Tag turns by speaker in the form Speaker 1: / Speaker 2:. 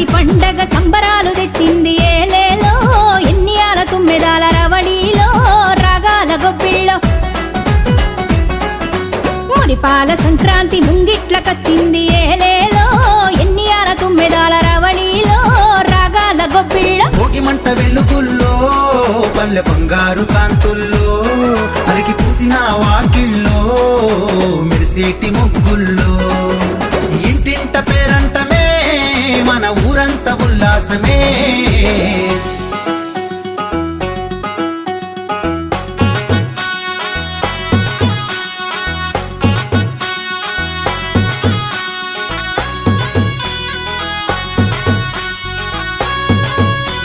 Speaker 1: సంక్రాంతి పండగ సంబరాలు తెచ్చింది ఏలేలో ఎన్నియాల తుమ్మెదాల రవళిలో రాగాల గొబ్బిళ్ళో మురిపాల సంక్రాంతి ముంగిట్లకొచ్చింది ఏలేలో ఎన్నియాల తుమ్మెదాల రవళిలో రాగాల గొబ్బిళ్ళో
Speaker 2: భోగి మంట వెలుగుల్లో పల్లె బంగారు కాంతుల్లో అలికి పూసిన వాకిల్లో మెరిసేటి ముగ్గుల్లో ఇంటింట పేరంటమే మన ఊరంతా ఉల్లాసమే